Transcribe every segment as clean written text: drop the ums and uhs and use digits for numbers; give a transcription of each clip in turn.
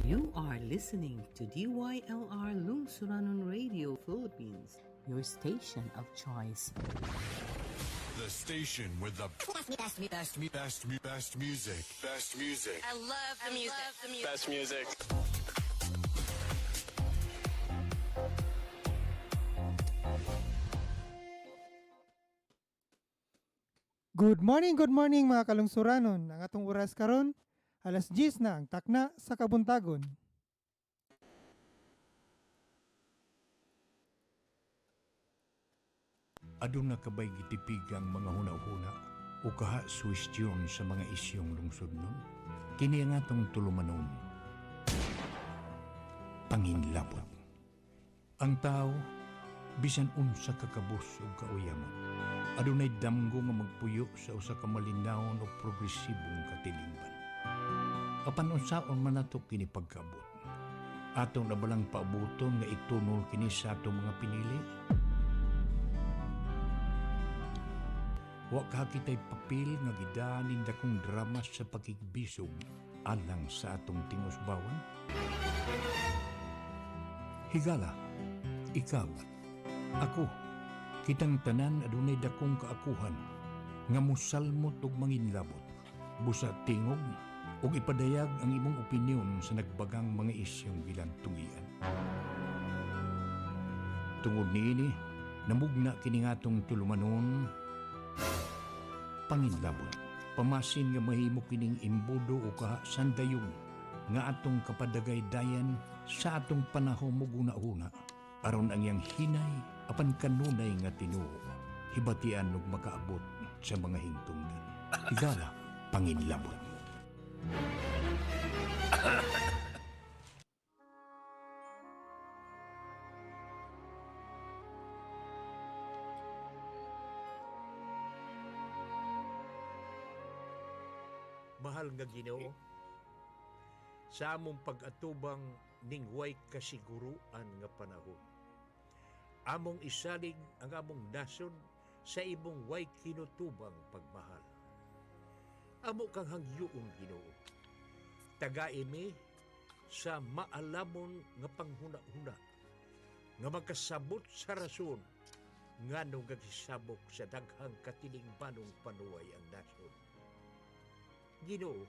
You are listening to DYLR Lungsuranon Radio Philippines, your station of choice. The station with the best music. Best music. I love the music. Best music. Good morning mga kalungsuranon. Ang atong oras karon, alas 10 na ang takna sa kabuntagon. Aduna kabay gitipig ang mga huna-huna o kaha suwestyon sa mga isyong lungsod nun. Kini ang atong tulumanon. Panginlabot. Ang tao, bisan unsa kakabus o kauyamot, adunay damgo nga magpuyo sa usa ka malinawon o progresibong katilingban. Apan unsaon man nato kini pagkaabot. Atong nabalang paabuton nga itunol kini sa atong mga pinili. Wa ka kita'y papel nga gidanin dakong drama sa pakigbisog alang sa atong tingusbawan. Higala, ikaw, ako, kitang tanan adunay dakong kaakuhan nga musalmot og manginlabot, busa tingog ug ipadayag ang imong opinyon sa nagbagang mga isyong gilantungian. Tungod niini, namugna kini ngatong tulumanon. Panginlabot, pamasin nga mahimo kining imbudo o sandayong nga atong kapadagay-dayan sa atong panahon mo guna-una aron ang iyang hinay apan kanunay nga tinuo hibatian ug makaabot sa mga hingtungdan. Higala, panginlabot. Mahal nga Ginoo, sa among pag-atubang ning way kasiguruan nga panahon. Among isalig ang among nasod sa imong way kinutubang pagmahal. Amo kang hangyoon Ginoo. Tagaimi sa maalamon nga panghuna-huna nga magkasabot sa rason nga nung gagisabok sa daghang katilingbanong panuway ang nasod. Ginoo,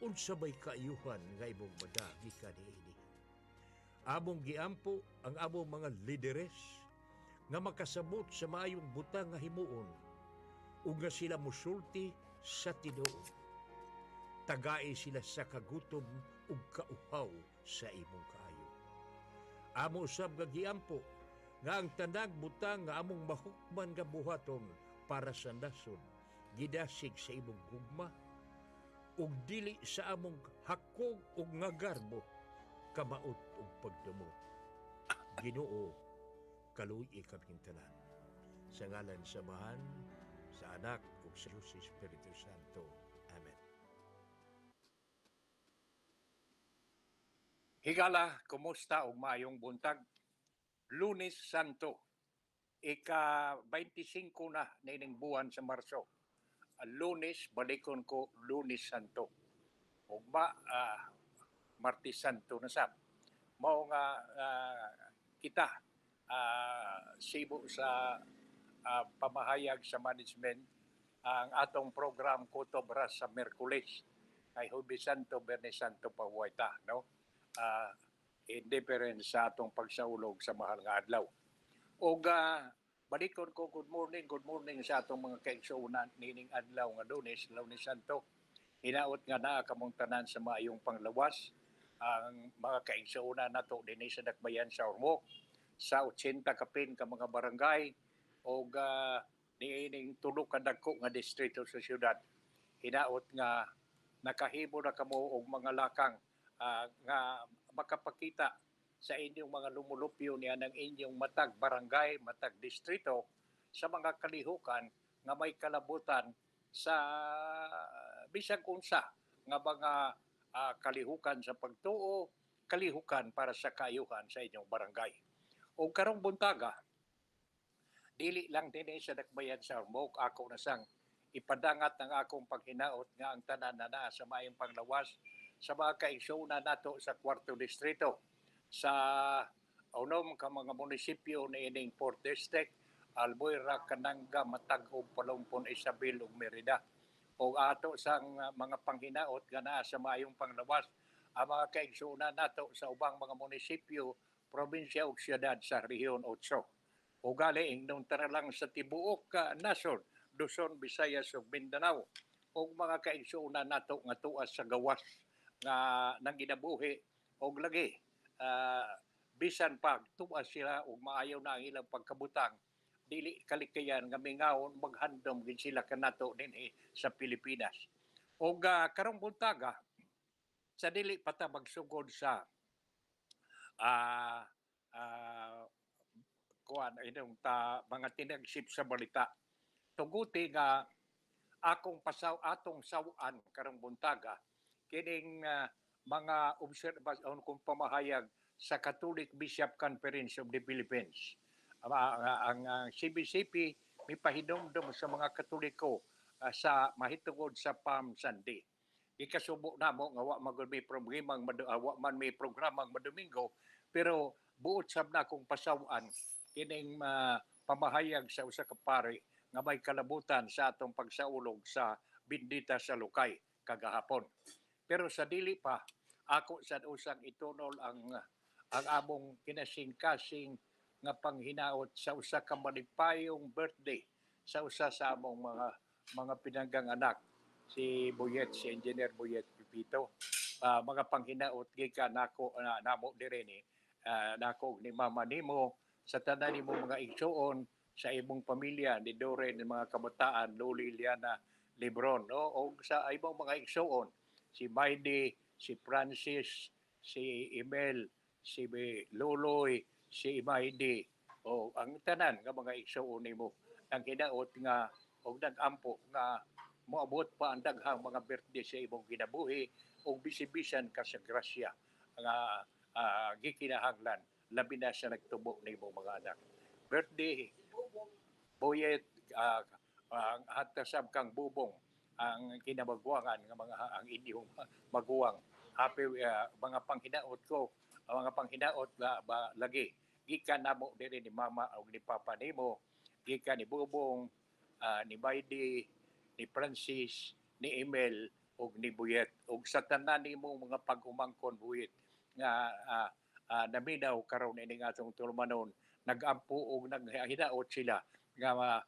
unsa may kaayuhan nga imong madagi kaniini. Among giampo ang among mga lideres nga makasabot sa maayong butang nga himuon ug nga sila musulti sa Tinoo. Tagai sila sa kagutom ug kauhaw sa imong kaayo. Amo usab nga giampo nga ang tanang butang nga among mahukman nga buhaton para sa nasod gidasig sa imong gugma ug dili sa among hakog ug nga garbo kamaot ug pagdumot. Ginoo, kaluy kaming tanan. Sa ngalan sa Amahan, sa Anak ug sa Espiritu Santo. Amen. Higala, kumusta ug maayong buntag? Lunes Santo, ika-25 na nining buwan sa Marso. Lunes, balikon ko Lunes Santo. Ugma, Martes Santo na sab. Mao nga kita sibo sa pamahayag sa management ang atong program Kutobras sa Merkules kay Hubi Santo, Bernes Santo pahuwayta, no? Indifferent sa atong pagsaulog sa mahal nga adlaw. Og balikon ko, good morning sa atong mga kaigsuunan nining adlaw nga Lunes Santo. Hinaot nga naa kamong tanan sa maayong panglawas ang mga kaigsuunan nato dinhi sa Dakbayan sa Ormoc, sa 80 kapin ka mga barangay og niining tulo ka dagko nga distrito sa syudad. Hinaot nga nakahimo na kamo og mga lakang nga makapakita sa inyong mga lumulupyo niya ng inyong matag barangay, matag distrito sa mga kalihukan nga may kalabutan sa bisag unsa nga mga kalihukan sa pagtuo, kalihukan para sa kaayuhan sa inyong barangay. O karong buntaga, dili lang din sa Dakbayan sa Ormoc, ako na sang ipadangat ng akong paghinaot nga ang tanan na naa sa maayong panglawas sa mga kaigsuuna nato sa 4th distrito sa unom ka mga munisipyo ni ining 4th District, Albuera, Cananga, Matag, ug Palumpon, Isabel ug Merida. O ato sang mga panghinaot gana sa maayong panglawas ang mga kaigsuuna nato sa ubang mga munisipyo, probinsya ug siyudad sa Rehiyon 8. O gali ingnon tara lang sa tibuok nasod, Luzon, Visayas ug Mindanao. O mga kaigsuuna nato nga tuas sa gawas nga nang ginabuhi og lagi bisan pag tuas sila ug maayaw na ang ilang pagkabutang dili kalikayan nga mingawon maghandom gid sila kanato dinhi sa Pilipinas. Og karong buntaga sa dili pa ta magsugod sa kuan inong mga tinagsip sa balita. Tuguti nga atong sawan karong buntaga kining mga obserbasyon kung pamahayag sa Catholic Bishop Conference of the Philippines. Ang CBCP mipahinomdom sa mga Katoliko sa mahitungod sa Palm Sunday. Ikasubo namo nga wa man may programang madomingo, pero buot sab na akong pasawan kining pamahayag sa usa ka pari nga may kalabutan sa atong pagsaulog sa Bendita sa Lukay kagahapon. Pero sa dili pa ako sad usang itunol ang among kinasing-kasing nga panghinaot sa usa ka maligpayong birthday sa usa sa among mga pinanggang anak, si Engineer Boyet Pipito. Mga panghinaot gikan nako namo dire ni nako ni mama nimo sa tanan nimo mga igsuon sa imong pamilya ni Dore ni mga kabataan, Loli Liana Lebron, no? O sa imong mga igsuon, si Maidi, si Francis, si Emel, si Loloy, si Maidi, o ang tanan nga mga igsuon nimo ang hinaot nga og nag-ampo nga moabot pa ang daghang mga birthday sa imong ginabuhi og bisibisan ka sa grasya nga gikinahanglan labi na sa nagtubo nimo mga anak. Birthday Boyet, ang hatasab kang bubong ang kinabagwangan nga mga ang inyong maguwang. Happy mga panghinaot ko, mga panghinaot lagi gikan namo diri ni mama o ni papa nimo, gikan ni Bubong, ni Maidi, ni Francis, ni Emel ug ni Boyet ug sa tanan nimo mga pag-umangkon Boyet nga naminaw karon ining atong tulmanon, nag-ampo ug naghinaot sila nga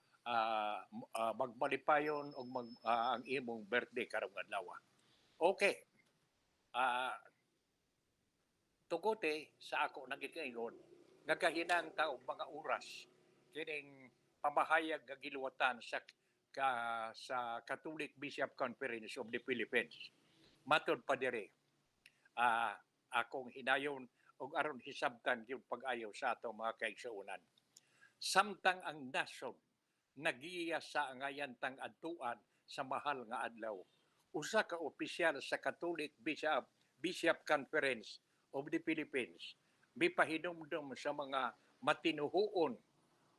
magmalipayon og ang imong birthday karong adlaw. Okay. Tugote sa ako nagikaingon nagahinang ta og mga oras kining pamahayag nga giluwatan sa Catholic Bishop Conference of the Philippines. Matod pa dire akong hinayon og aron hisabtan yung pag-ayaw sa ato mga kaigsuonan. Samtang ang nasod nagiya sa angayantang adtuan sa mahal nga adlaw, usa ka opisyal sa Catholic Bishop Conference of the Philippines mipahinumdum sa mga matinuhuon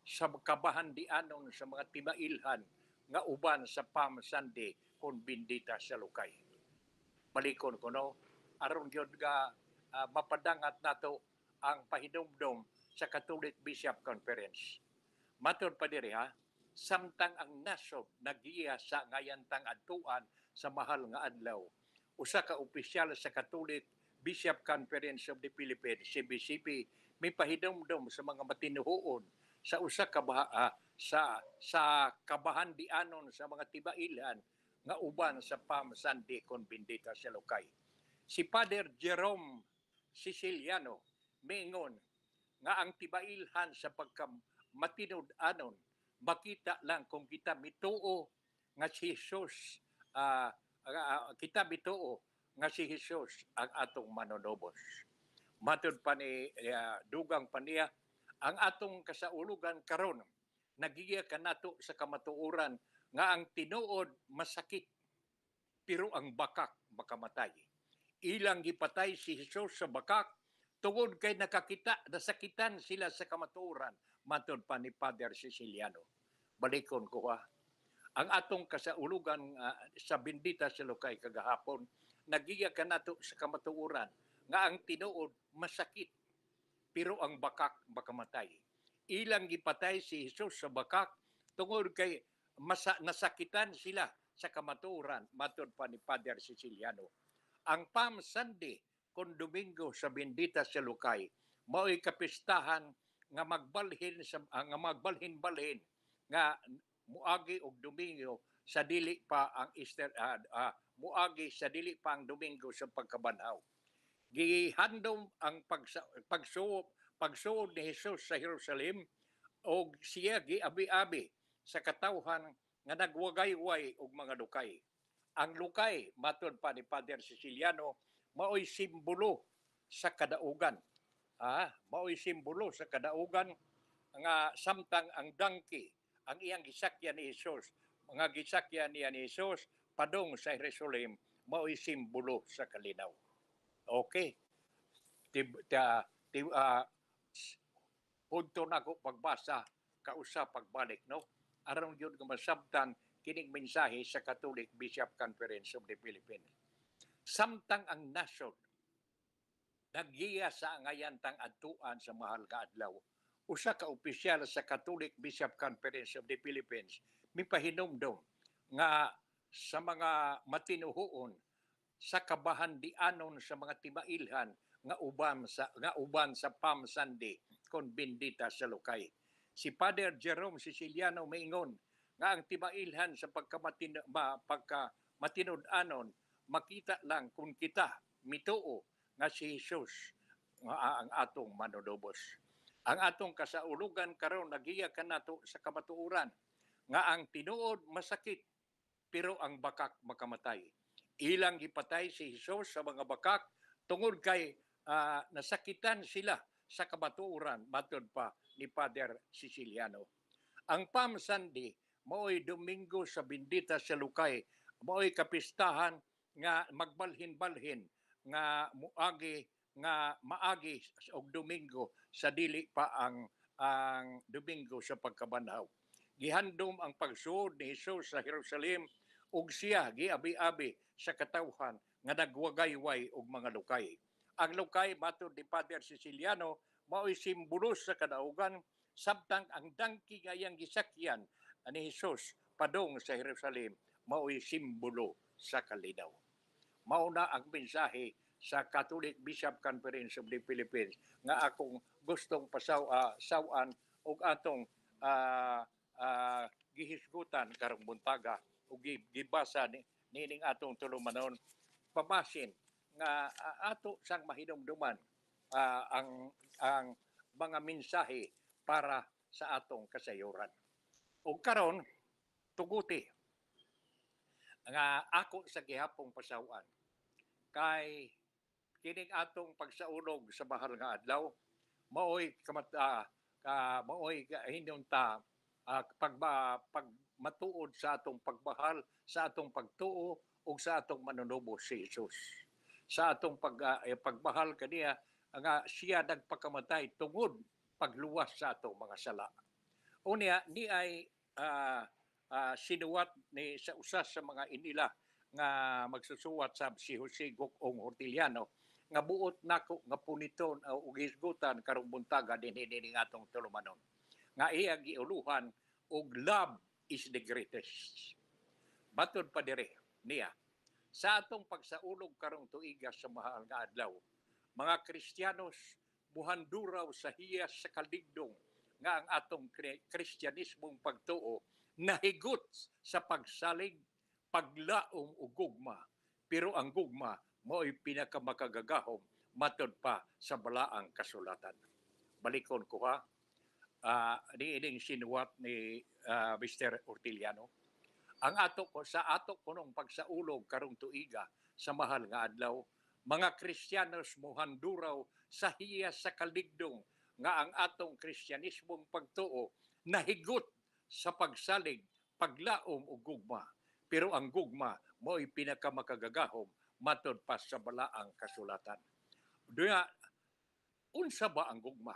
sa kabahandianon sa mga timailhan nga uban sa Palm Sunday kon Bendita sa Lukay. Balikon ko no, aron gyud nga mapadangat nato ang pahinumdum sa Catholic Bishop Conference. Matod pa diri samtang ang nasod nagiya sa ngayantang adtuan sa mahal nga adlaw, usa ka opisyal sa Catholic Bishop Conference of the Philippines, CBCP, may pahinumdum sa mga matinuhuon sa usa ka sa kabahandianon sa mga tibailan nga uban sa Palm Sunday kon Bendita sa Lukay. Si Father Jerome Siciliano miingon nga ang tibailhan sa pagkamatinud-anon makita lang kung kita mituo nga si Jesus kita mituo nga si Jesus ang atong manonobos. Matod pa ni dugang pa niya, ang atong kasaulugan karon nagiya kanato sa kamatuoran nga ang tinuod masakit pero ang bakak makamatay. Ilang gipatay si Jesus sa bakak tungod kay nasakitan sila sa kamatuoran. Matod pa ni Father Siciliano. Balikon ko ang atong kasaulugan sa Bendita sa Lukay kagahapon nagiya ka nato sa kamatuoran nga ang tinuod masakit pero ang bakak makamatay. Ilang gipatay si Jesus sa bakak tungod kay nasakitan sila sa kamatuoran matud pa ni Father Siciliano. Ang Palm Sunday kon Domingo sa Bendita sa Lucay mao'y kapistahan nga magbalhin-balhin nga muagi og Domingo sa dili pa ang Easter muagi sa dili pa ang Domingo sa pagkabanhaw. Gihandom ang pagsuod ni Jesus sa Jerusalem o siya giabi-abi sa katawhan nga nagwagay-way og mga lukay. Ang lukay, matod pa ni Father Siciliano, mao'y simbolo sa kadaugan. Mao'y simbolo sa kadaugan nga samtang ang donkey, ang iyang gisakyan ni Jesus, mga gisakyan niya ni Jesus padong sa Jerusalem, mao'y simbolo sa kalinaw. Okay. Punto na ko pagbasa, kausa pagbalik, no? Aron yun nga masabtan kining mensahe sa Catholic Bishop Conference of the Philippines. Samtang ang nasod nagiya sa angayantang adtuan sa mahal nga adlaw, usa ka opisyal sa Catholic Bishop Conference of the Philippines mipahinumdom nga sa mga matinuhoon sa kabahandianon sa mga timailhan nga uban sa Palm Sunday kon Bendita sa Lucay. Si Father Jerome Siciliano maingon nga ang timailhan sa pagkamatinud-anon makita lang kung kita mituo nga si Jesus nga ang atong manunubos. Ang atong kasaulugan karon nagiya kanato sa kamatuoran nga ang tinuod masakit pero ang bakak makamatay. Ilang gipatay si Jesus sa mga bakak tungod kay nasakitan sila sa kamatuoran matud pa ni Father Siciliano. Ang Palm Sunday mao'y Domingo sa Bendita sa Lucay, mao'y kapistahan nga magbalhin-balhin nga maagi og Domingo sa dili pa ang Domingo sa pagkabanhaw. Gihandom ang pagsuod ni Jesus sa Jerusalem ug siya giabi-abi sa katawhan nga nagwagay-way og mga lukay. Ang lukay matud ni Father Siciliano mao'y simbolo sa kadaugan samtang ang dangki nga iyang gisakyan ni Jesus padong sa Jerusalem mao'y simbolo sa kalinaw. Mauna ang mensahe sa Catholic Bishop Conference of the Philippines nga akong gustong sawan og atong gihisgutan karong buntaga ug gibasa nining atong tulumanon pamasin nga ato sang mahinumduman ang mga mensahe para sa atong kasayuran. Ug karon tuguti nga ako sa gihapong pasawan kay kining atong pagsaulog sa mahal nga adlaw mao'y hinunta pagmatuod sa atong pagmahal, sa atong pagtuo ug sa atong manunubo si Jesus. Sa atong pagmahal kaniya nga siya nagpakamatay tungod pagluwas sa atong mga sala. Unya ni ay sinuwat ni sa usa sa mga inila nga magsusuwat sa si Jose Gocong Hortiliano nga buot nako nga puniton o gisgutan karong buntaga dinhi atong tulumanon. Nga iya giuluhan og love is the greatest. Batod pa dire niya sa atong pagsaulog karong tuiga sa mahal nga adlaw, mga Kristiyanos buhanduraw sa hiyas sa kaligdong nga ang atong Kristyanismong pagtuo nahigot sa pagsalig, paglaom ug gugma. Pero ang gugma mao'y pinakamakagagahom matod pa sa balaang kasulatan. Balikon ko ha, niining sinuwat ni Mr. Ortiliano. Ang ato kunong pagsaulog karong tuiga sa mahal nga adlaw, mga Kristiyanos mohanduraw sa hiyas sa kaligdong nga ang atong Kristyanismong pagtuo nahigot sa pagsalig, paglaom ug gugma. Pero ang gugma mao'y pinakamakagagahom matod pa sa balaang kasulatan. Duya, unsa ba ang gugma?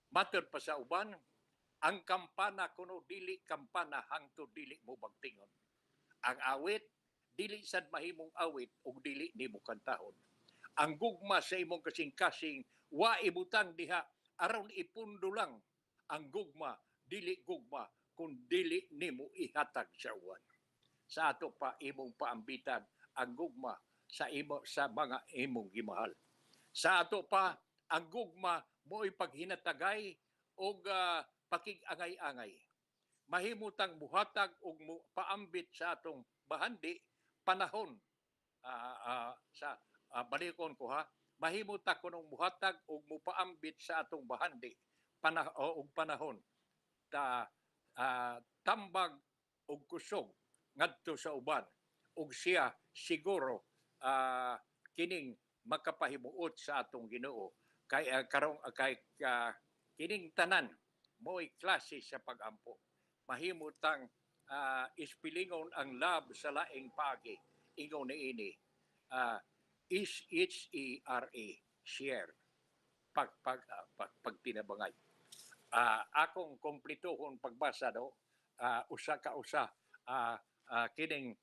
Matod pa sa uban, ang kampana kuno dili kampana hangtod dili mo bagtingon. Ang awit, dili sad mahimong awit ug dili nimo kantahon. Ang gugma sa imong kasing-kasing wa ibutang diha aron ipundo lang. Ang gugma dili gugma kung dili nimo ihatag sa uwan. Sa ato pa imong paambitan ang gugma sa mga imong gimahal. Sa ato pa ang gugma mo'y paghinatagay og pakig-angay-angay. Mahimutang buhatag og paambit sa atong bahandi panahon sa balikon ko ha, mahimutang kunong buhatag og mupaambit sa atong bahandi og panahon tambag og kusog ngadto sa uban ug siya siguro kining makapahimuot sa atong Ginoo kay kining tanan mo'y klase sa pagampo. Mahimutang ispilingon ang love sa laing paagi. Ingon niini SHERA, share, pagtinabangay. Akong kompletohon pagbasa usa ka usa kining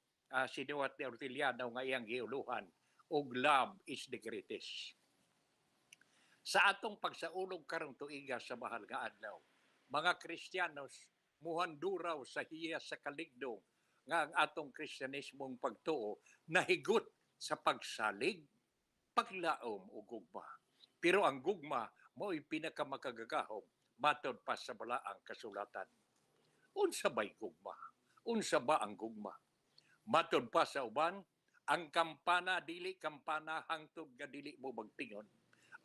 sinuwat ni Orteliano nga iyang giuluhan og love is the greatest. Sa atong pagsaulog karong tuiga sa mahal nga adlaw, mga Kristiyanos muhanduraw sa hiya sa kaligdong nga ang atong Kristyanismong pagtuo nahigot sa pagsalig, paglaom o gugma. Pero ang gugma mo'y pinakamakagagahom matod pa sa balaang kasulatan. Unsa ba'y gugma? Unsa ba ang gugma? Matod pa sa uban, ang kampana dili kampana hangtod nga dili mo magtingon.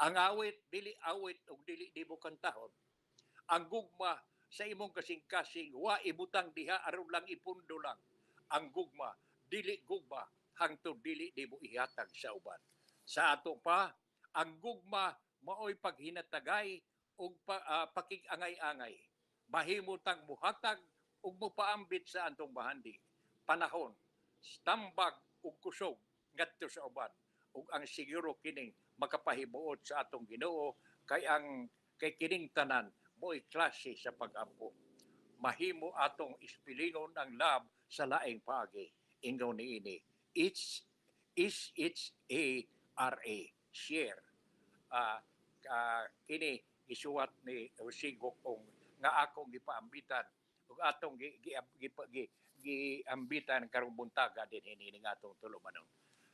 Ang awit dili awit ug dili di mo kantahon. Ang gugma sa imong kasing-kasing wa ibutang diha aron lang ipundo lang. Ang gugma dili gugma hangtod dili di mo ihatag sa uban. Sa ato pa, ang gugma maoy paghinatagay ug pakig-angay-angay. Mahimutang buhatag ug mopaambit sa antong bahandi. Panahon, tambag ug kusog ngadto sa uban. Ug ang siguro kining makapahimuot sa atong Ginoo kay kining tanan mo'y klase sa pag-ampo. Mahimo atong ispilingon ang love sa laing paagi. Ingaw niini, SHERA, share. Kini isuwat ni Sigok nga akong gipaambitan ug atong giambitan karong buntaga din hinining atong tulumanon.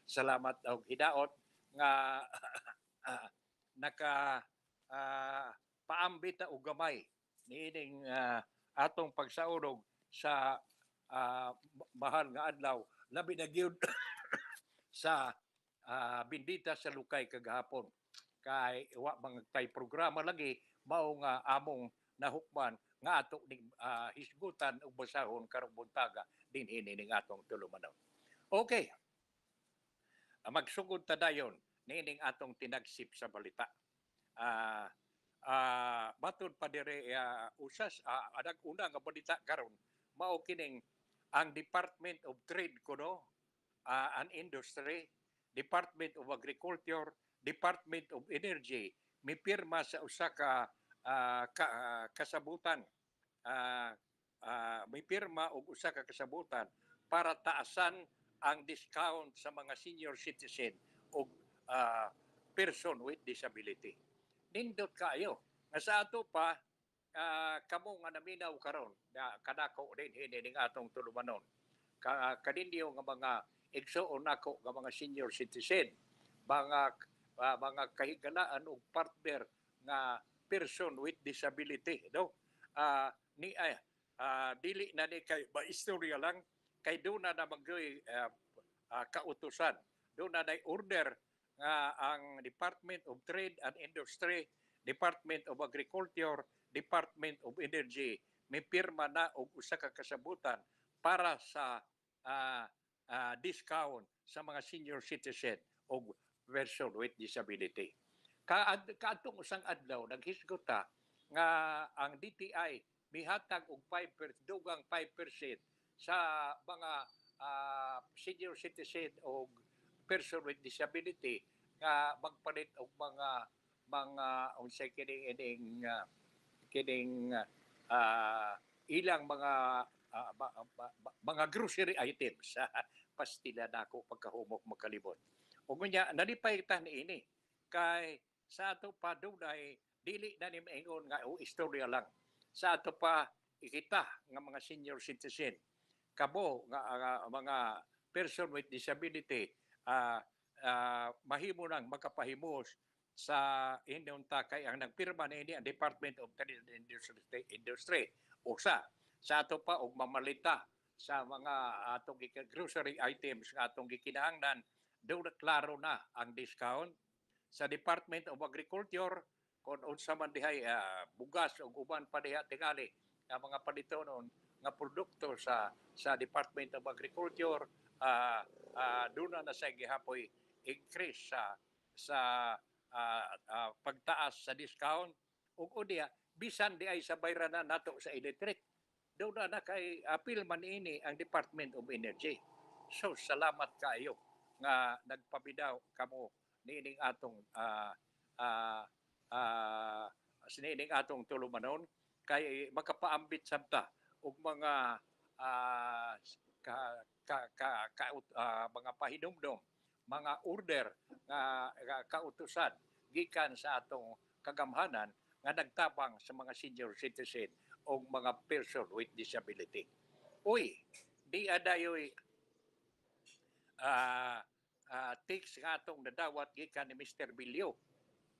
Salamat og hidaot nga paambit og gamay niining atong pagsaulog sa mahal nga adlaw labi na gyud sa bindita sa Lukay kagahapon kay wa mga tay programa lagi mao nga among nahukman nga ato ning hisgutan ug basahon karong buntaga din hinining atong tulumanon. Okay. Magsugod ta dayon niining atong tinagsip sa balita. Matod pa dire usas adag una nga balita karon mao kining ang Department of Trade and Industry, Department of Agriculture, Department of Energy mipirma sa usa ka kasabutan. Mipirma og usa ka kasabutan para taasan ang discount sa mga senior citizen o person with disability. Nindot kayo. Nga sa ato pa, kamo nga naminaw karon kadako din hining atong tulumanon. Kaninyo nga mga igsuon nako nga mga senior citizen, mga kahigalaan og partner nga person with disability, no? Dili na ni kay istorya lang kay do na magyoy kautusan. Do na order nga ang Department of Trade and Industry, Department of Agriculture, Department of Energy may pirma na og usa ka kasabutan para sa discount sa mga senior citizen o person with disability. Kaadtong usang adlaw naghisgot ta nga ang DTI mihatag og 5% dugang 5% sa mga senior citizen o person with disability nga magpalit og mga unsay kining ilang mga grocery items pastila na ako pagkahumok magkalibot. O ngunya, nalipay ta ni ini. Kay sa ato pa dunay dili na ni maingon nga istorya lang. Sa ato pa ikita nga mga senior citizen, kabo nga mga person with disability, mahimo nang makapahimos sa inyong takay ang nagpirma ni ang Department of Trade and Industry. Usa, sa ato pa og mamalita sa mga atong grocery items nga atong gikinahanglan, doon klaro na ang discount. Sa Department of Agriculture, kung unsa man dihay bugas o uban pa diha tingali nga mga palitonon nga produkto sa Department of Agriculture, doon na sa gihapoy increase sa pagtaas sa discount. Ug unya bisan di ay sabay ra na nato sa electric, doon na kay apil man ini ang Department of Energy. So salamat kayo nga nagpabidaw kamo nining atong sinining atong tulumanon kay makapaambit sabta og mga mga pahinumdom, mga order nga kautusan gikan sa atong kagamhanan nga nagtabang sa mga senior citizen o mga person with disability. Uy, di adayoy text nga atong nadawat gikan ni Mr. Bilyo.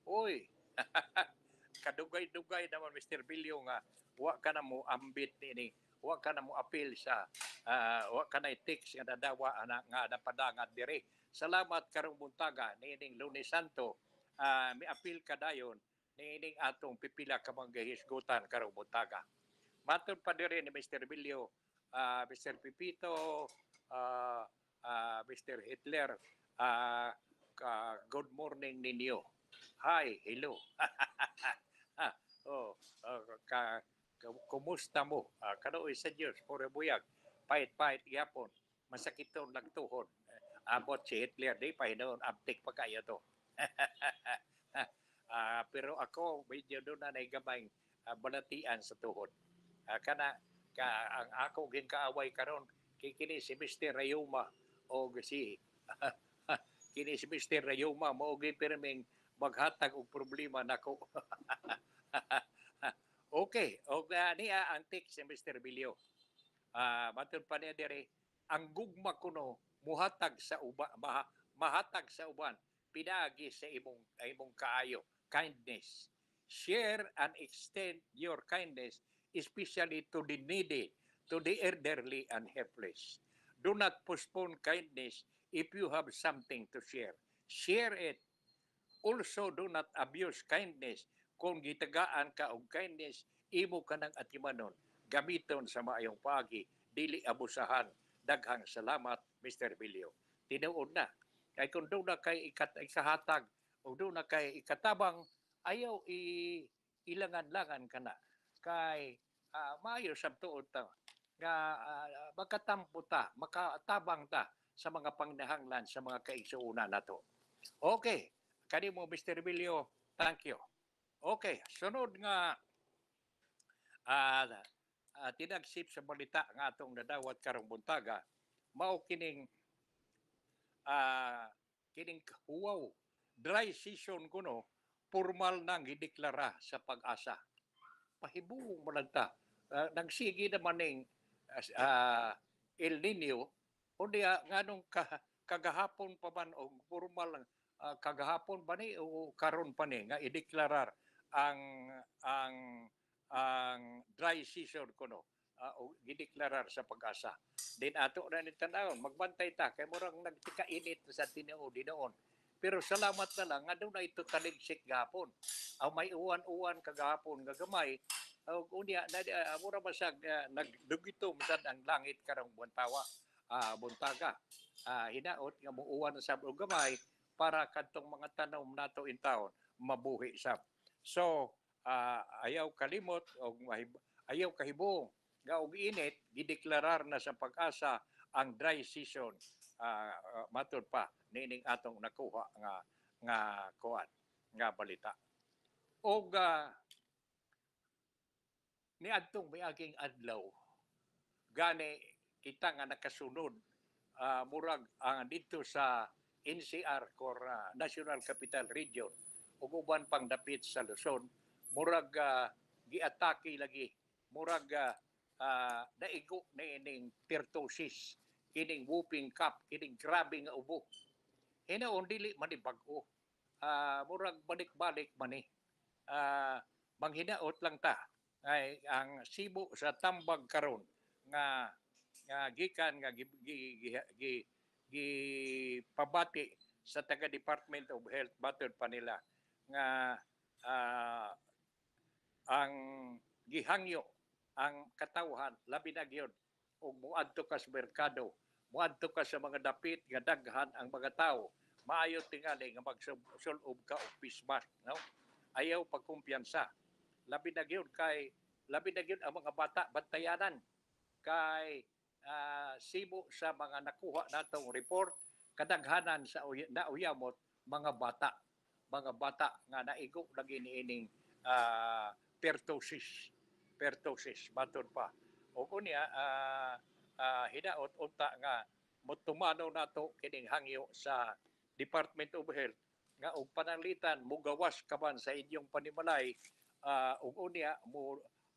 Uy, kadugay-dugay naman Mr. Bilyo nga wa ka na mo ambit ni wa ka na mo appeal sa wa ka na text nga nadawa nga napadangat dire. Salamat karong buntaga nining Lunes Santo, may appeal ka dayon nining atong pipila ka mga hisgutan karong buntaga. Matod pa dire ni Mr. Bilyo, Mr. Pipito, Mr. Hitler, good morning ninyo. Hi, hello. Kumusta mo? Kanoy sa Diyos, puro buyag. Pahit-pahit gyapon. Masakit to nagtuhon. Abot si Hitler, di pa hinoon, abtik pa kayo to. Pero ako, medyo doon na naigamay balatian sa tuhod. Ang ako ginkaaway karon kini si Mr. Rayuma o si kini si Mr. Rayuma mo pirming maghatag og problema nako. Okay, og niya ang tik si Mr. Bilyo. Matod pa niya dire, ang gugma kuno muhatag sa mahatag sa uban pinagi sa imong kaayo, kindness. Share and extend your kindness especially to the needy, to the elderly and helpless. Do not postpone kindness if you have something to share. Share it. Also, do not abuse kindness. Kung gitagaan ka og kindness, imo ka ng atimanon, gamiton sa maayong pagi, dili abusahan. Daghang salamat, Mr. Bilyo. Tinuod na. Kay kung doon na kay ikahatag o doon na kay ikatabang, ayaw ilangan-langan ka na. Kay maayo sa tuod ta nga makatampo ta, makatabang ta sa mga pangnahanglan sa mga kaigsuuna nato. Okay, kanimo Mr. Bilyo, thank you. Okay, sunod nga tinagsip sa balita nga atong nadawat karong buntaga, mao kining huwaw dry season kuno formal nang gideklara sa Pag-asa. Pahibuong mo lang ta. Nagsigi naman ng El Nino, o diya nganong kagahapon pa man o formal kagahapon ba ni o karon pa ni nga ideklarar ang dry season kuno o gideklarar sa Pag-asa. Din ato na ni tanawon magbantay ta kay murang nagtikainit sa tinuod noon. Pero salamat na lang nga doon na ito taligsik gahapon. May uwan-uwan kagahapon nga gamay. Unya mura masag nagdugito masad ang langit karong buntaga. Hinaot nga muuwan sa gamay para kadtong mga tanom nato in town mabuhi sab. So ayaw kalimot o ayaw kahibong nga og init gideklarar na sa Pag-asa ang dry season matod pa nining atong nakuha nga kuan nga balita. Og niadtong miaging adlaw gani kita nga nakasunod murag dito sa NCR or National Capital Region ug uban pang dapit sa Luzon, murag giatake lagi, murag naigo na ining pertussis, kining whooping cough, kining grabe nga ubo. Hinaon dili man ni bag-o. Murag balik-balik man ni. Manghinaot lang ta ay ang Cebu sa tambag karon nga gikan nga pabati sa taga Department of Health batod pa nila nga ang gihangyo ang katawhan labi na gyud ug muadto ka sa merkado, muadto ka sa mga dapit nga daghan ang mga tawo, maayo tingali nga magsulob ka og face mask, no? Ayaw pagkumpiyansa. Labi na gyud ang mga bata bantayanan kay Cebu sa mga nakuha natong report, kadaghanan sa nauyamot mga bata nga naigo lagi niining pertussis baton pa. O kunya hinaot unta nga motumanaw nato kining hangyo sa Department of Health nga og pananglitan mugawas ka man sa inyong panimalay ug unya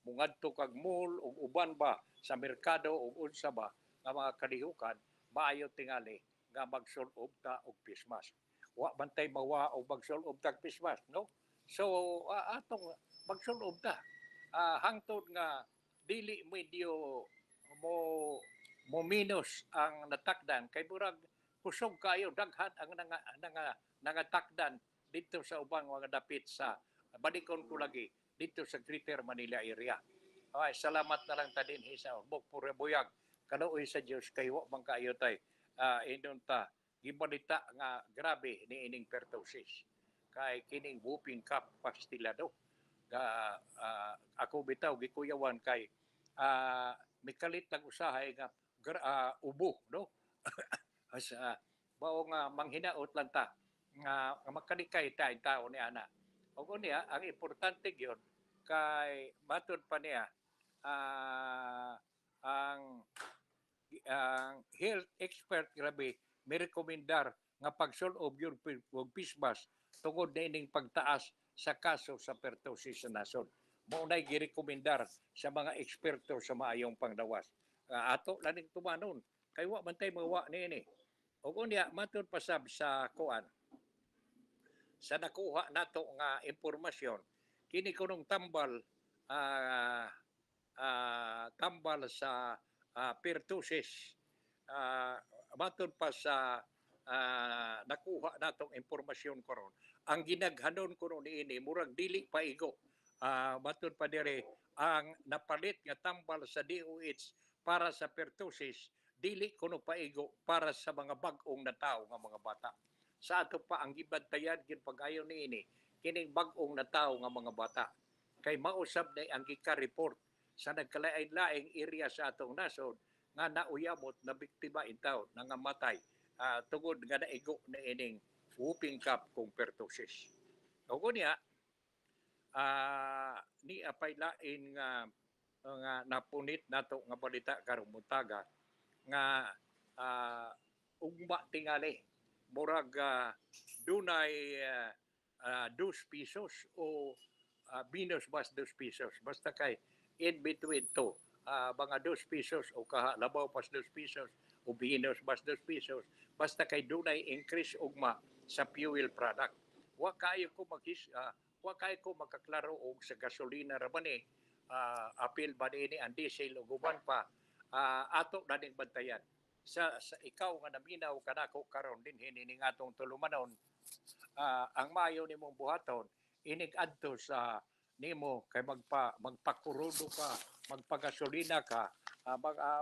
mungadto kag mall ug uban ba sa merkado ug unsa ba nga mga kalihukan, maayo tingali nga magsulob ta og face mask. Wa bantay mawa og magsulob ta og face mask, no? So atong magsulob ta hangtod nga dili medyo mo minus ang natakdan kay murag kusog kayo daghan ang nangatakdan dito sa ubang mga dapit sa balikon ko lagi dito sa Greater Manila area. Ay, salamat na lang ta din sa buk purabuyag kanuoy sa Dios kay wa man kaayo tay indon ta gibalita nga grabe ni ining pertussis kay kining whooping cough pastilado ako bitaw gikuyawan kay mikalit lang usahay nga ubo, no? As bao nga manghinaot lang ta nga makalikay ta tao ni ana. O niya ang importante gyud kay matod pa niya ang health expert grabe may rekomendar nga pagsulob gyud og face mask tungod na ining pagtaas sa kaso sa pertussis sa nason. Mao nay girekomendar sa mga eksperto sa maayong panglawas. Ato laning tumanon kay wa man tay mawa niini. O unya matud pasab sa kuan sa nakuha nato nga impormasyon kini kunong tambal sa pertussis matud pa sa nakuha natong impormasyon karon ang ginaghanon kuno niini murag dili paigo matud pa dire ang napalit nga tambal sa DOH para sa pertussis dili kuno paigo para sa mga bag-ong natawo nga mga bata. Sa ato pa ang gibantayan gid pag-ayo niini kining bag-ong natawo nga mga bata kay mausab na ang gika-report sa nagkalain-laing area sa atong nasod nga nauyamot na biktima intaw nangamatay tungod nga naigo na ining whooping cough kung pertussis. O kunya ni apay lain nga napunit nato nga balita karong buntaga nga ugma tingali murag dunay 2 pesos o minus mas 2 pesos basta kay in between to mga 2 pesos o labaw pas 2 pesos o minus mas 2 pesos basta kay dunay increase ugma sa fuel product. Wa kayo ko makaklaro og sa gasolina ra man apil ba ni ang diesel ug uban pa ato na ning bantayan sa ikaw nga naminaw kanako karon din hining atong tulumanon ang mayo nimong buhaton inig adto sa nimo kay magpakurudo ka magpagasolina ka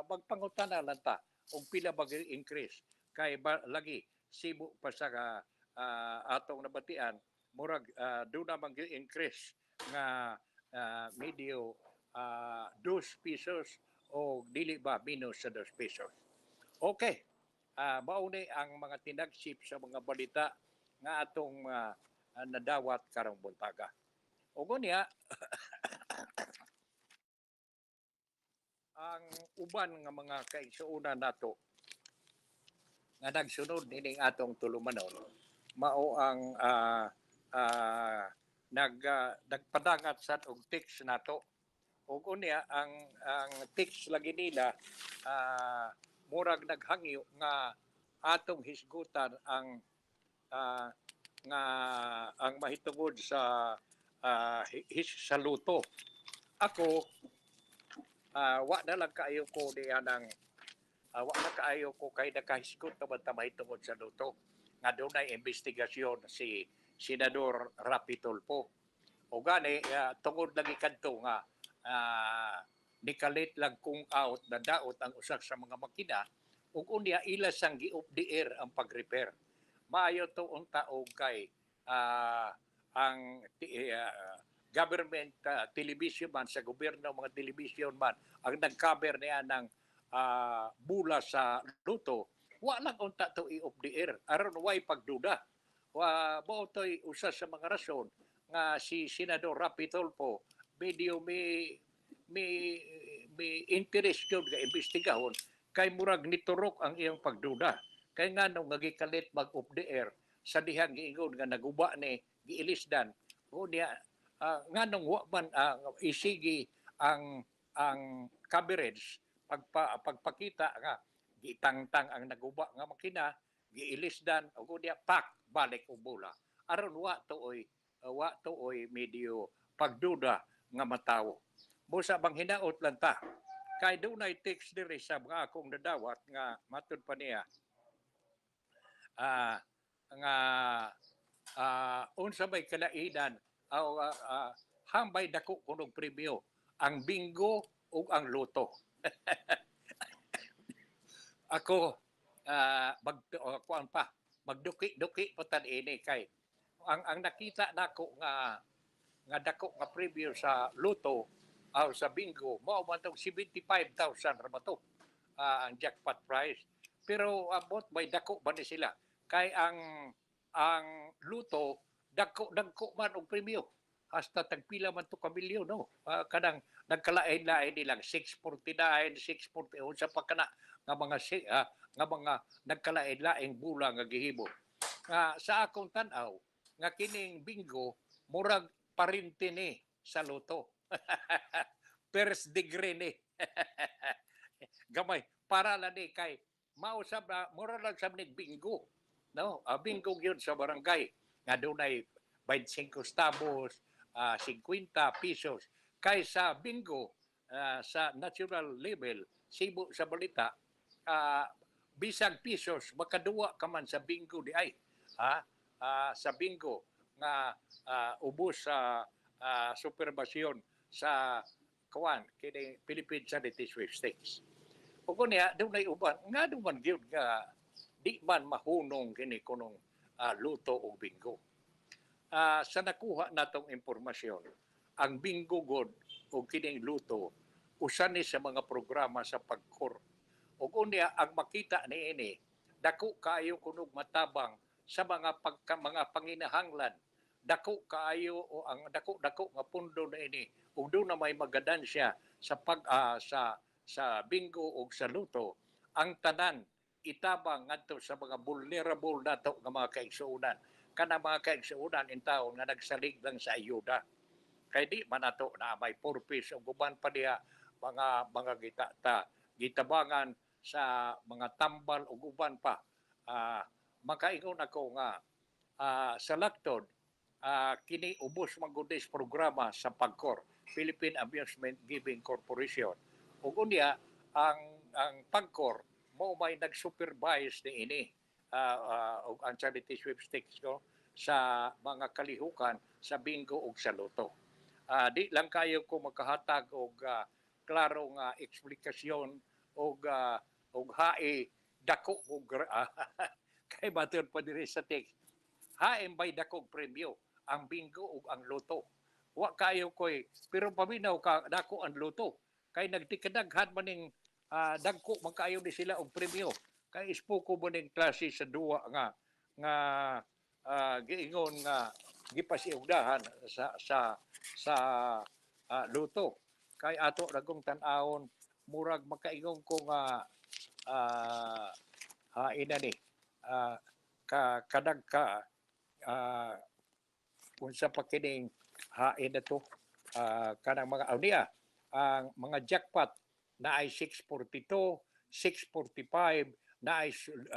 magpangutana lang ta og pila ba increase kay lagi Cebu pa sa atong nabatian murag do na mang increase nga medyo 2 pesos o dili ba minus sa 2 pesos. Okay. Mauni ang mga tinagsip sa mga balita nga atong nadawat karong buntaga. O gunya ang uban nga mga kaigsuonan nato nga nagsunod nining atong tulumanon mao ang nagpadangat sa og text nato ug unya ang text lagi nila murag naghangyo nga atong hisgutan ang ah, nga ang mahitungod sa sa luto. Ako wa na lang kaayo ko diha ng wa na kaayo ko kay nakahisgot naman ta mahitungod sa luto nga dunay investigasyon si Senador Rapi Tulfo. O gani tungod lagi kadto nga nikalit lang kung out na daot ang usak sa mga makina ug unya ila sang gi-off the air ang pag-repair. Maayo to unta og kay ang government television man sa gobyerno mga television man ang nag-cover niya ng bula sa luto wa lang unta to i-off the air aron way pagduda mao to'y usa sa mga rason nga si Senador Rapi Tulfo medyo may interest yun nga imbestigahon kay murag niturok ang iyang pagduda kay nganong nagikalit mag off the air sa dihang giingon nga naguba ni giilisdan o niya nganong wa man isigi ang coverage pagpakita nga gitangtang ang naguba nga makina giilisdan o niya pak balik og bola aron wa tuoy medyo pagduda nga matawo busa bang hinaot lang ta kay dunay text diri sa mga akong nadawat nga matud pa niya nga unsa may kalainan hambay dako kunog premyo ang bingo ug ang loto. Ako kuan pa magduki-duki pa tan ini kay ang nakita nako nga dako nga preview sa loto sa bingo mao man tong 75,000 ra ba to ang jackpot prize pero abot may dako ba ni sila kay ang luto dako man og premyo hasta tagpila man to ka milyon no kadang nagkalain-lain nilang 649 640 sa pagkana nga mga nagkalain-laing bula nga gihimo sa akong tan-aw nga kining bingo murag parinti ni sa loto. First degree ni. Gamay para lang ni kay mausab na mura lang sa bingo. No, bingo gyud sa barangay nga dunay 25 centavos, 50 pesos kaysa bingo sa national level Cebu sa balita bisag pesos makaduwa ka man sa bingo di ay sa bingo nga ubos sa superbasyon sa kini Philippine Charity Sweepstakes. O kunya dunay uban nga duman gyud nga di man mahunong kini kunong luto o bingo. Sa nakuha natong impormasyon, ang bingo god o kining luto usa ni sa mga programa sa pagkor. O kunya ang makita niini dako kaayo kunog matabang sa mga panginahanglan dako kaayo o ang dako nga pundo na ini ug do na may magadansya sa sa bingo ug sa luto ang tanan itabang ngadto sa mga vulnerable nato nga mga kaigsuonan kana mga kaigsuonan in taon nga nagsalig lang sa ayuda kay di man nato na may purpose ug uban pa diha mga gitabangan sa mga tambal ug uban pa makaingon ako nga sa laktod kini ubos magudis programa sa pagkor Philippine Amusement Giving Corporation ug unya ang pagkor mo may nag-supervise ni ini og ang charity sweepstakes ko sa mga kalihukan sa bingo ug sa loto di lang kayo ko makahatag og klaro nga eksplikasyon og hae dako og kay baton pa diri sa text hae may dakog premyo ang bingo ug ang loto wa kayo koy pero paminaw ka dako ang loto kay nagtikadaghan man ning dagko man kaayo ni sila og premyo kay ispoko mo ning klase sa duwa nga giingon nga gipasiugdahan sa luto kay ato dagong tan-awon murag makaingon ko nga ina ni kadag ka ah, unsa pa kining hain na to kanang mga awniya ang mga jackpot na ay 642, 645, na ay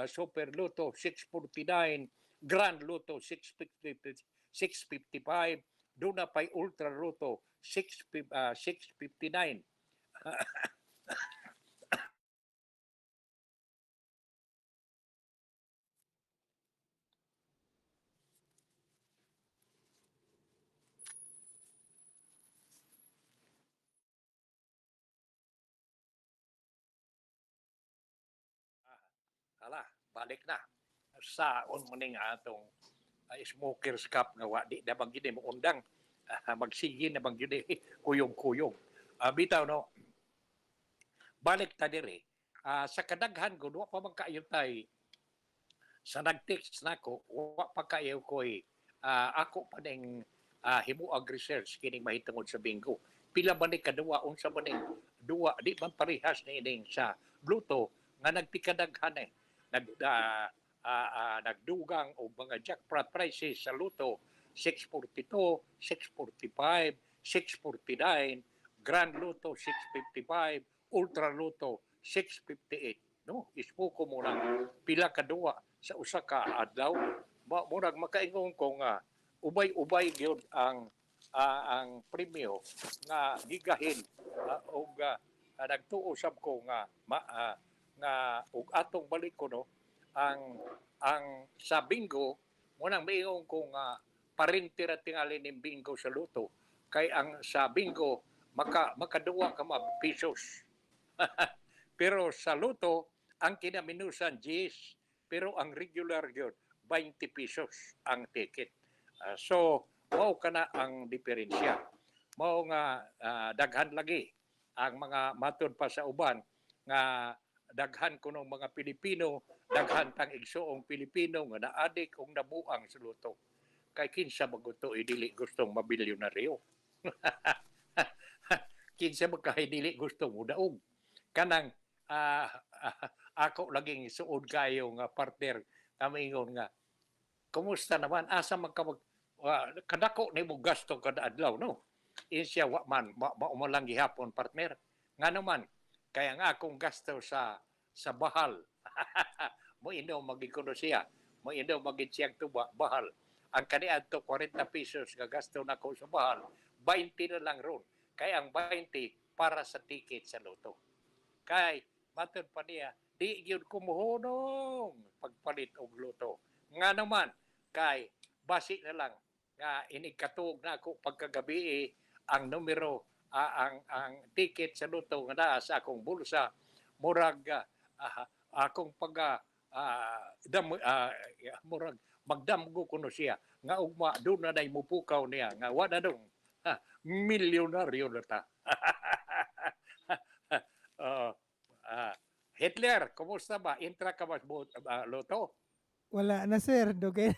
Super Luto 649, Grand Luto 650, 655, doon na pa'y Ultra Luto 659. Hala, balik na. Saon mo ning atong smokers cup nga wa di na bang gid mo undang. Magsige na bang gid kuyog-kuyog. Bitaw no. Balik ta diri. Sa kadaghan gud wa pa man kaayo tay sa nag-text nako wa pa kaayo koy ako pa ning himuag research kining mahitungod sa bingo. Pila ba ni kaduwa unsa ba ning duwa di man parehas ni ining sa Bluto nga nagpikadaghan nagdugang o mga jackpot prices sa Luto 642, 645, 649, Grand Luto 655, Ultra Luto 658. No, ispuko mo lang pila kaduwa sa usa ka adlaw. Murag makaingon ko nga ubay-ubay gyud ang premyo nga gigahin og nagtuo sab ko nga nga ug atong balik ko no ang sa bingo mo nang maingon ko nga parintira tingali ning bingo sa Luto kay ang sa bingo makaduwa ka mga pesos. Pero sa Luto ang kinaminusan 10 pero ang regular gyud 20 pesos ang ticket. So mao kana ang diferensya. Mao nga daghan lagi ang mga matud pa sa uban nga daghan kuno mga Pilipino, daghan tang igsoong Pilipino nga naadik og nabuang sa Luto. Kay kinsa maguto dili gustong mabilyonaryo. Kinsa magkay dili gustong mudaog. Kanang ako laging suod kayo nga partner kami ingon nga kumusta naman asa magkamag kadako nimo gasto kada adlaw no. Insya wa man lang gihapon partner. Nga naman kaya nga akong gasto sa bahal. Mo indo magikono siya. Mo indo magitsiyag tuba bahal. Ang kaniadto 40 pesos nga gasto nako sa bahal, 20 na lang ron. Kaya ang 20 para sa ticket sa Luto. Kay matud pa niya, di gyud kumuhunong pagpalit og Luto. Nga naman kay basi na lang nga inigkatuog na ako pagkagabi ang numero ang ticket sa Luto nga naa sa akong bulsa murag akong murag magdamgo kuno siya nga ugma doon na day mupukaw niya nga wala dong milyonaryo na ta. Hitler, kumusta ba? Intra ka ba Luto? Wala na sir, dugay.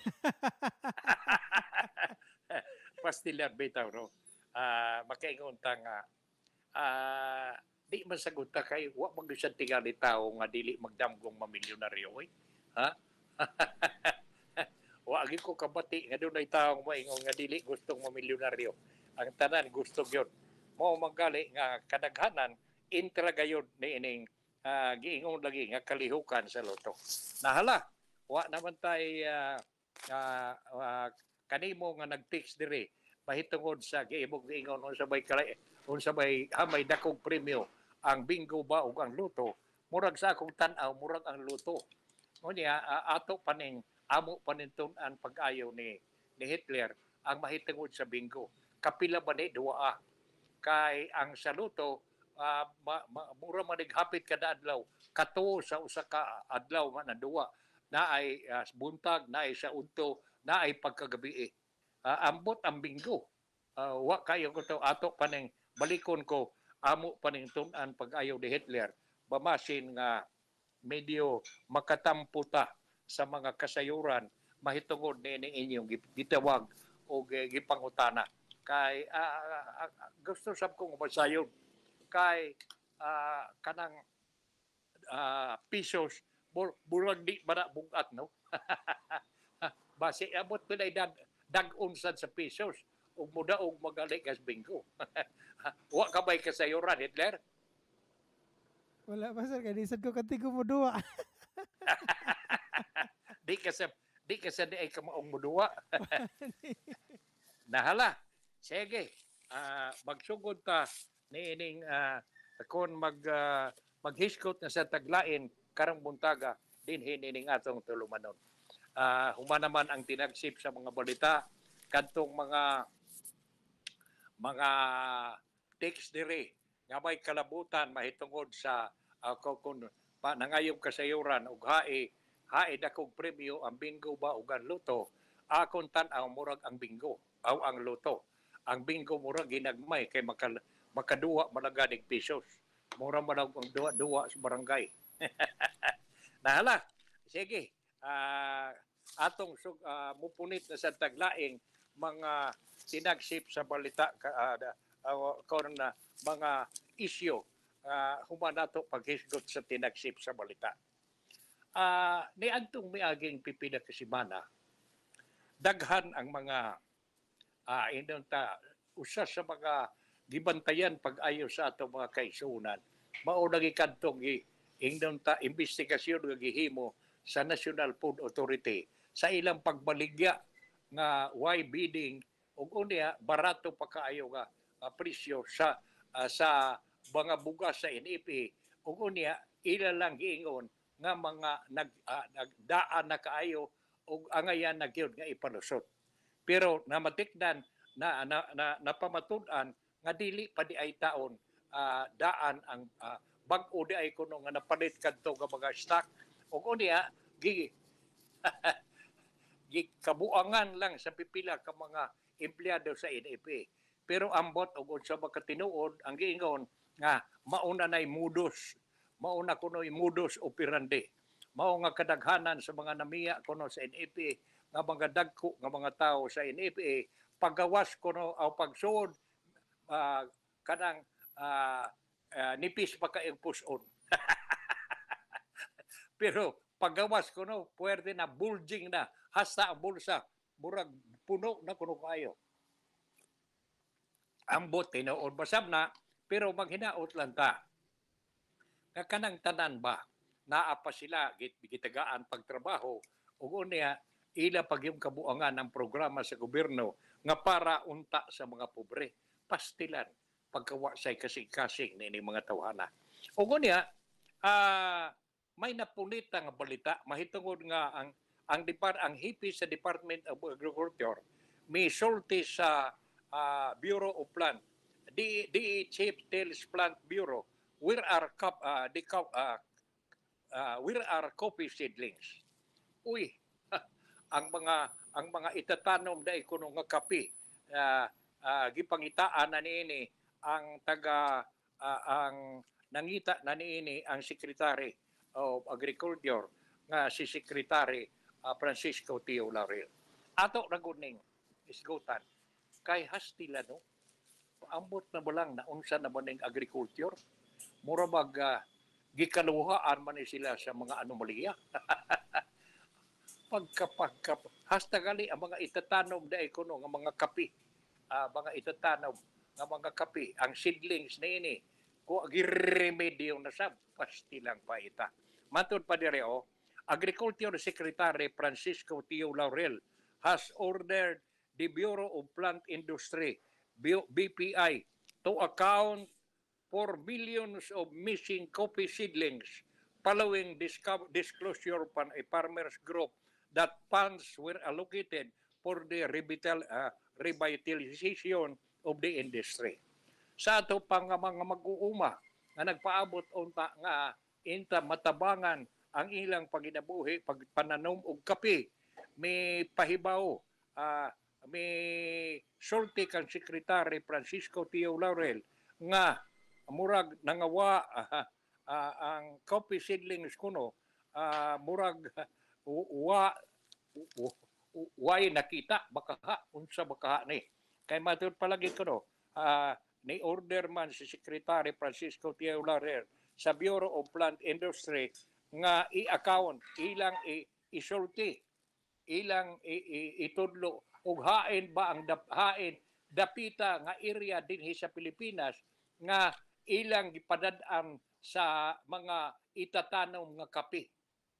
Pastilyar bitaw no. Makaingon ta nga di masagot ta kay wa man gyud tingali tawo nga dili magdamgong mamilyonaryo oy. Ha? Wa agi ko kabati nga dunay tawo maingon nga dili gustong mamilyonaryo. Ang tanan gusto gyud. Mao magali nga kadaghanan intra gayud ni ining giingon lagi nga kalihukan sa Luto. Nahala, wa naman tay kanimo nga nag-text diri mahitungod sa giibog giingon unsa bay hamay dakong premyo ang bingo ba ug ang Luto. Murag sa akong tan-aw murag ang Luto. Mo niya ato paning amo panintun-an pag-ayo ni Hitler ang mahitungod sa bingo. Kapila ba ni duwa kay ang sa Luto mura man hapit kada adlaw katuo sa usa ka adlaw man na duwa na ay buntag na ay sa udto na ay pagkagabi ambot ang bingo wa kayo ko to ato paning balikon ko amo paning tun-an pag-ayaw ni Hitler bamasin nga medyo makatampo ta sa mga kasayuran mahitungod ni inyong gitawag o gipangutana kay gusto sab kong masayon kay kanang pesos bulag di bara bugat no. Base abot pilay dag-on sad sa pesos ug mudaog magali kas bingo. Wa ka bay kasayuran, Hitler? Wala pa sir, kaya disad ko kanti ko mo duwa. di ka sa di ay ka maong muduwa. Nahala. Sige. Magsugod ta niining kon maghiskot na sa taglain karang buntaga dinhi nining atong tulumanon. Human naman ang tinagsip sa mga balita kadtong mga text diri nga may kalabutan mahitungod sa kung nangayong kasayuran ug hae dakog premyo ang bingo ba ug ang loto. Akon tan-aw murag ang bingo aw ang loto. Ang bingo murag ginagmay kay makaduwa malaganig pesos. Mura man ang duwa sa barangay. Nahala. Sige. Atong mupunit na sa taglaing mga sinagsip sa balita karon na mga isyu human nato paghisgot sa tinagsip sa balita. Niadtong miaging pipila ka semana daghan ang mga usa sa mga gibantayan pag-ayo sa atong mga kaigsuonan mao lagi kadtong investigasyon nga gihimo sa National Food Authority sa ilang pagbaligya nga why bidding ug unya barato pa kaayo nga presyo sa mga bugas sa NFA ug unya ila lang giingon nga mga nagdaan na kaayo ug angayan na gyud nga ipalusot. Pero namatikdan na napamatud-an nga dili pa di ay taon daan ang bag-o di ay kuno nga napalit kadto nga mga stock ug unya kabuangan lang sa pipila ka mga empleyado sa NFA. Pero ambot og unsa makatinuod ang giingon nga mauna nay modus, mauna kuno'y modus operandi. Mao nga kadaghanan sa mga namiya kuno sa NFA nga mga dagko nga mga tawo sa NFA paggawas kuno aw pagsuod kanang nipis pa kay puson. Pero paggawas kuno puwede na bulging na hasta ang bulsa murag puno na kuno kayo. Ambot tinuod basab na pero maghinaot lang ta. Nga kanang tanan ba naa pa sila gitagaan pagtrabaho ug unya ila pag yung kabuangan ng programa sa gobyerno nga para unta sa mga pobre pastilan pagkawa say kasing-kasing ni mga tawhana. Ug unya may napunit nga balita mahitungod nga ang hipi sa Department of Agriculture may sulti sa Bureau of Plant the Chief Tells Plant Bureau where are coffee seedlings. Uy, ang mga itatanom dai kuno nga kape gipangitaan na niini ang ang nangita na niini ang Secretary of Agriculture nga si Secretary Francisco Tio Laurel. Ato raguning isgutan kay hastila no ambot na balang na unsa na man ang agriculture mura bag gikaluhaan man sila sa mga anomalya. pagka hasta gali ang mga itatanom dai kuno nga mga kape mga itatanom nga mga kape ang seedlings na ini ko giremedyo na sab pastilang paita matud pa dire Agriculture Secretary Francisco Tio Laurel has ordered the Bureau of Plant Industry BPI to account for millions of missing coffee seedlings following disclosure from a farmers group that funds were allocated for the revitalization of the industry. Sa ato pang mga mag-uuma nga nagpaabot unta nga inta matabangan ang ilang paginabuhi pagpananom og kape may pahibaw may sulti kang Secretary Francisco Tio Laurel nga murag nangawa ang coffee seedlings kuno murag way nakita baka unsa baka ni kay matud palagi kuno ni order man si Secretary Francisco Tio Laurel sa Bureau of Plant Industry nga i-account ilang isulti, ilang itudlo ug hain ba ang hain dapita nga area dinhi sa Pilipinas nga ilang gipadad-an sa mga itatanom nga kape,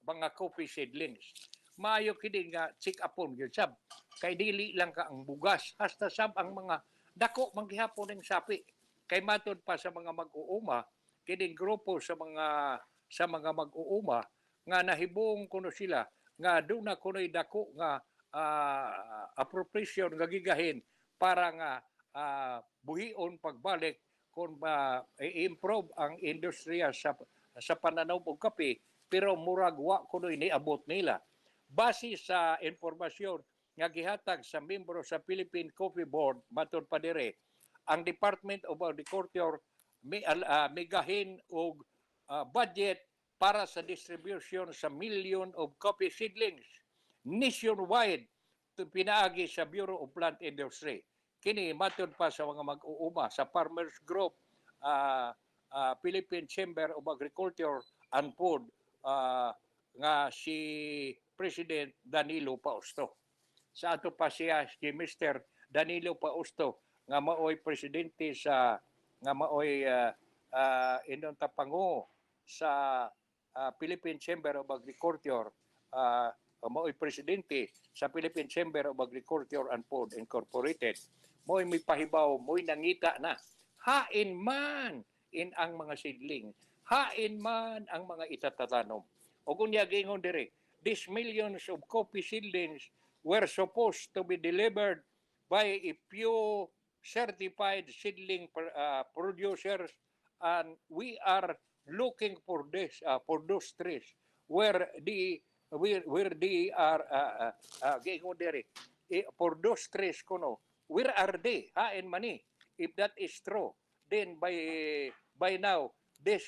mga coffee seedlings. Maayo kini nga check upon gyud sab. Kay dili lang ka ang bugas, hasta sab ang mga dako man gihapon ning sapi. Kay matud pa sa mga mag-uuma, kining grupo sa mga mag-uuma nga nahibong kuno sila nga duna kuno'y dako nga appropriation nga gigahin para nga buhion pagbalik kung i-improve ang industriya sa pananaw og kape, pero murag wa kuno'y niabot nila. Base sa informasyon nga gihatag sa membro sa Philippine Coffee Board matud pa dire, ang Department of Agriculture may gahin og budget para sa distribution sa million of coffee seedlings nationwide pinaagi sa Bureau of Plant Industry. Kini matud pa sa mga mag-uuma sa Farmers Group, Philippine Chamber of Agriculture and Food, nga si President Danilo Pausto. Sa ato pa siya si Mr. Danilo Pausto nga maoy presidente sa nga maoy inong tapango sa Philippine Chamber of Agriculture, maoy presidente sa Philippine Chamber of Agriculture and Food Incorporated. Mo'y may pahibaw, mo'y nangita na. Hain man in ang mga seedling, hain man ang mga itatanom. O kung gingon dire, these millions of coffee seedlings were supposed to be delivered by a few certified seedling producers, and we are looking for this for those trees where they are gingon dire, for those trees kuno. Where are they? Hain mani. If that is true, then by now, this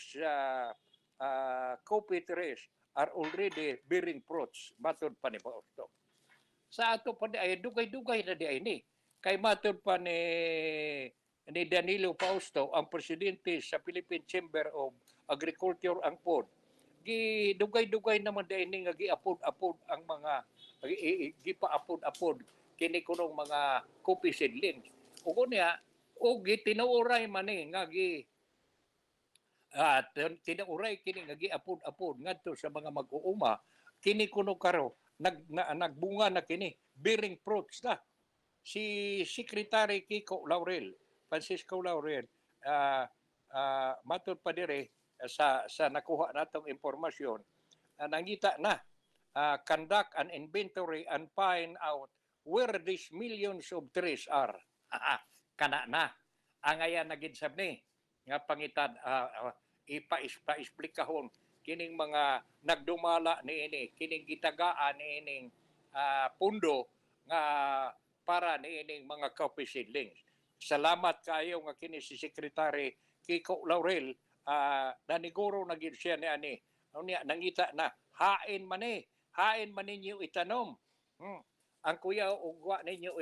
coffee trees are already bearing fruits. Matod pa ni Pausto. Sa ato pa ay dugay-dugay na di ay ni. Kay matod pa ni Danilo Pausto, ang presidente sa Philippine Chamber of Agriculture and Food. Dugay-dugay naman di ay ni nga giapod-apod ang mga gipaapod-apod kini kunong mga coffee seedlings. Ug niya, og tinuuray man ni nga tinuuray kini nga giapod-apod ngadto sa mga mag-uuma, kini kuno karo nagbunga na kini, bearing fruits na. Si Secretary Kiko Laurel, Francisco Laurel, matud pa dire sa nakuha natong impormasyon, nangita na conduct an inventory and find out where these millions of trees are. Kana na. Ang ayan na ginsab ni nga pangitan ipa-explikahon kining mga nagdumala niini, kining gitagaan niining pundo nga para niining mga coffee seedlings. Salamat kayo nga kini si Secretary Kiko Laurel, naniguro na gid siya ni ani. Nangita na hain man ninyo itanom. Ang kuya ugwa ninyo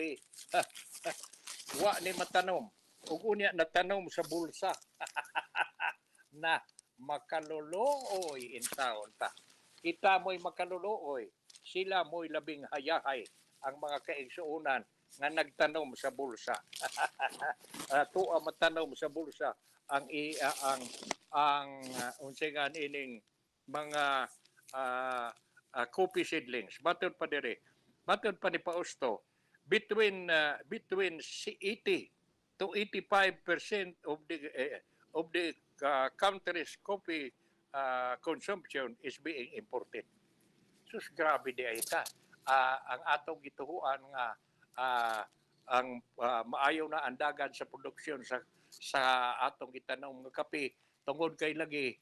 wa ni matanom. Ug unya natanom sa bulsa. Na makalulooy in taon ta. Kita mo'y makalulooy. Sila mo'y labing hayahay ang mga kaigsuunan nga nagtanom sa bulsa. Tuwa matanom sa bulsa ang unsingan ining mga coffee seedlings. Matod pa dire. Matod pa ni Pausto, between 80 to 85% of the country's coffee consumption is being imported. Sus grabe di ay ta. Ang atong gituhuan nga ang maayo na andagan sa produksyon sa atong gitanom nga kape tungod kay lagi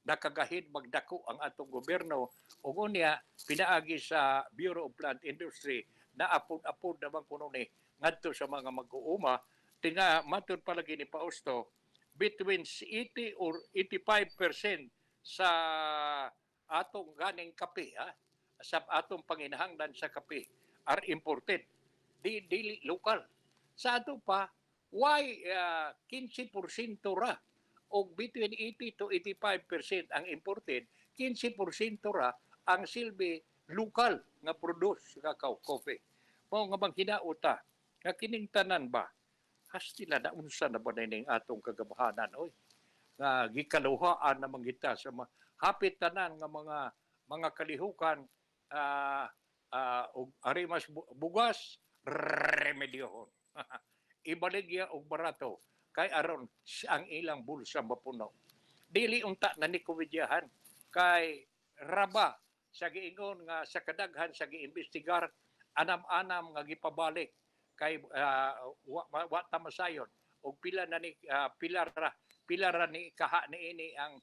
nakagahid magdako ang atong gobyerno ug unya pinaagi sa Bureau of Plant Industry na apod-apod naman kuno ni ngadto sa mga mag-uuma tinga matud palagi ni Pausto between 80 or 85% sa atong ganing kape sa atong panginahanglan sa kape are imported dili local sa ato pa why 15% ra o between 80 to 85% ang imported 15% ra ang silbi lokal nga produce nga coffee. Mao nga bang hinauta nga kining tanan ba hastila na unsa na ba ning atong kagabahanan oy nga gikaluhaan na manggita sa hapit tanan nga mga kalihukan og ari mas bugas remedyohon. Ibaligya og barato kay aron ang ilang bulsa mapuno. Dili unta na ni komedyahan kay raba sa giingon nga sa kadaghan sa giimbestigar anam-anam nga gipabalik kay wa ta masayon og pila na ni pila ra ni kaha niini ang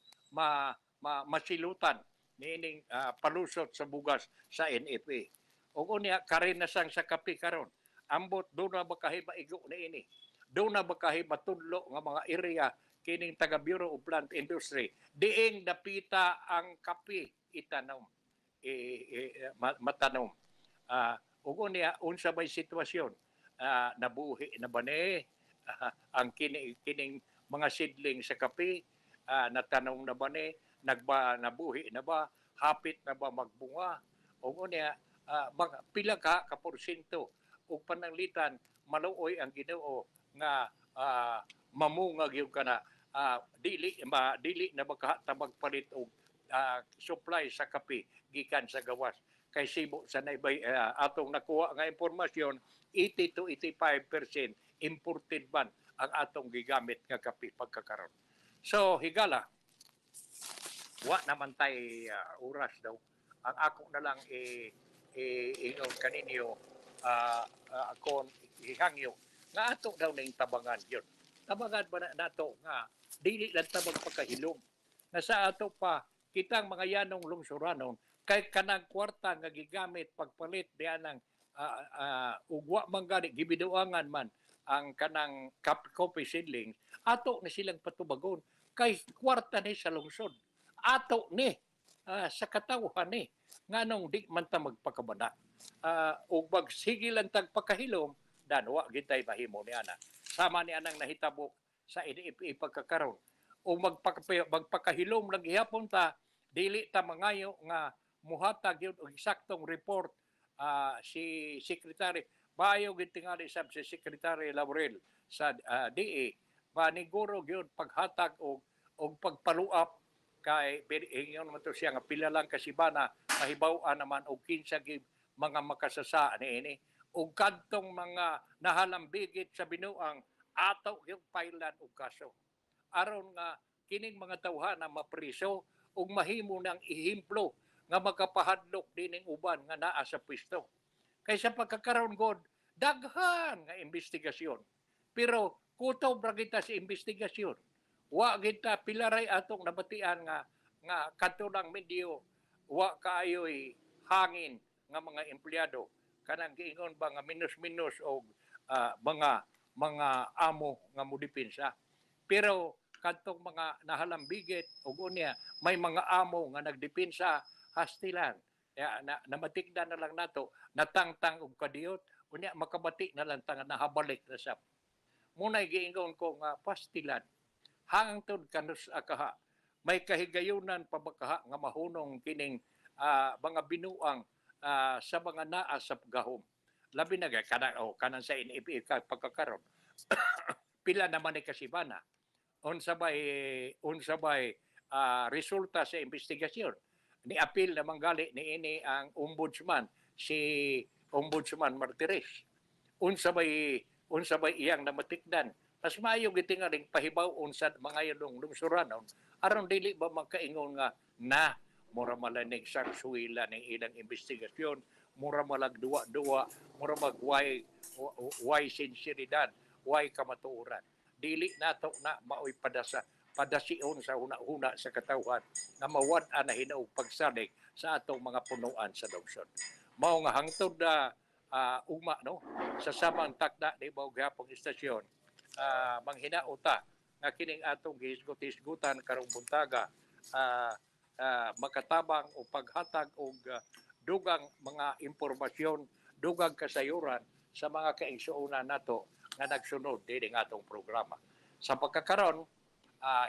masilutan niining palusot sa bugas sa NFA. Og unya karinasang sa kape karon ambot do na ba kahiba igo niini. Do na ba kahiba tudlo nga mga area kining taga Bureau of Plant Industry diing dapita ang kape itanom matanom. Ug unya unsa bay sitwasyon nabuhi na ba ni ang kining mga seedling sa kape natanong na ba ni nabuhi na ba hapit na ba magbunga ug unya pila ka porsyento ug pananglitan maluoy ang Ginoo nga mamunga gyud kana dili na magkahatabag palit og supply sa kape gikan sa gawas kay Cebu sa naibay atong nakuha nga impormasyon 80 to 85% imported ban ang atong gigamit nga kape pagkakaron. So higala wa naman tay oras daw ang ako na lang ingon kaninyo ako ihangyo nga ato daw ning tabangan yun. Tabangan ba nato nga dili lang tabang pagkahilom na sa ato pa kitang mga yanong lungsuranon kay kanang kwarta nga gigamit pagpalit diyan ng ugwa man gani gibiduangan man ang kanang coffee seedlings ato ni silang patubagon kay kwarta ni sa lungsod ato ni sa katawhan ni nganong di man ta magpakabana ug magsige lang tag pakahilom dan wa gitay mahimo ni ana sama ni anang nahitabo sa NFA pagkakaron o magpakahilom lang gihapon ta dili ta mangayo nga muhatag yun og eksaktong report si Secretary bayo gitingali sab si Secretary Laurel sa DA maniguro gyud paghatag og pagpaluap kay ingon man to siya nga pila lang kasibana mahibaw-an naman og kinsa gid mga makasasa niini og kadtong mga nahalambigit sa binuang ato yung pailan og kaso aron nga kining mga tawhana mapriso ug mahimo ng ehemplo nga makapahadlok dining uban nga naa sa pwesto. Kaysa pagkakaroon god daghan nga investigasyon. Pero kutob ra kita sa investigasyon. Wa kita pilaray atong nabatian nga kadto lang medyo wa kaayoy hangin nga mga empleyado kanang giingon ba nga minus-minus og mga amo nga modipinsa. Pero kadtong mga nahalambigit ug unya may mga amo nga nagdepensa hastilan namatikdan na lang nato natangtang og kadiyot unya makabati na lang tanga nahabalik na sab munay giingon ko nga pastilan hangtod kanus akaha may kahigayunan pa ba kaha nga mahunong kining mga binuang sa mga naa sa gahom labi na kanan sa NFA pagkakaron pila naman ni kasibana unsa bay resulta sa investigasyon ni apil na manggali niini ang ombudsman si Ombudsman Martires unsa bay iyang namatikdan mas maayo gitingaling pahibaw unsa mga yong lungsuranon aron dili ba magkaingon nga na mura malanig sarsuila ning ilang investigasyon mura malag duwa mura magway sinseridad way kamatuoran dili nato na maoy padasiun sa huna-huna sa katawhan nga mawad-an na hinaog pagsalig sa atong mga punuan sa lungsod. Mao nga hangtod na ugma no sa samang takda ni Baog Gapong Istasyon manghinaota nga kining atong gihisgot-hisgutan karong buntaga makatabang o paghatag og dugang mga impormasyon, dugang kasayuran sa mga kaigsuonan nato nga nagsunod dining atong programa. Sa pagkakaron,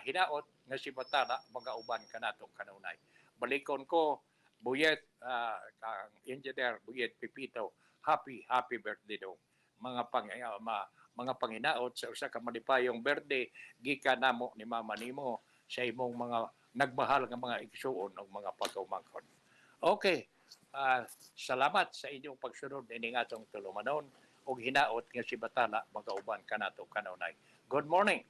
hinaot nga si Batana mga uban kanato kanunay. Balikon ko Buyet, kang Engineer Buyet Pipito, happy birthday daw. Mga panginaot sa usa ka malipayong birthday gikan namo ni mama nimo sa imong mga nagmahal nga mga igsuon o mga pagkaumangkon. Okay. Salamat sa inyong pagsunod ining atong tulumanon ug hinaot nga si Batala magauban kanato kanunay. Good morning.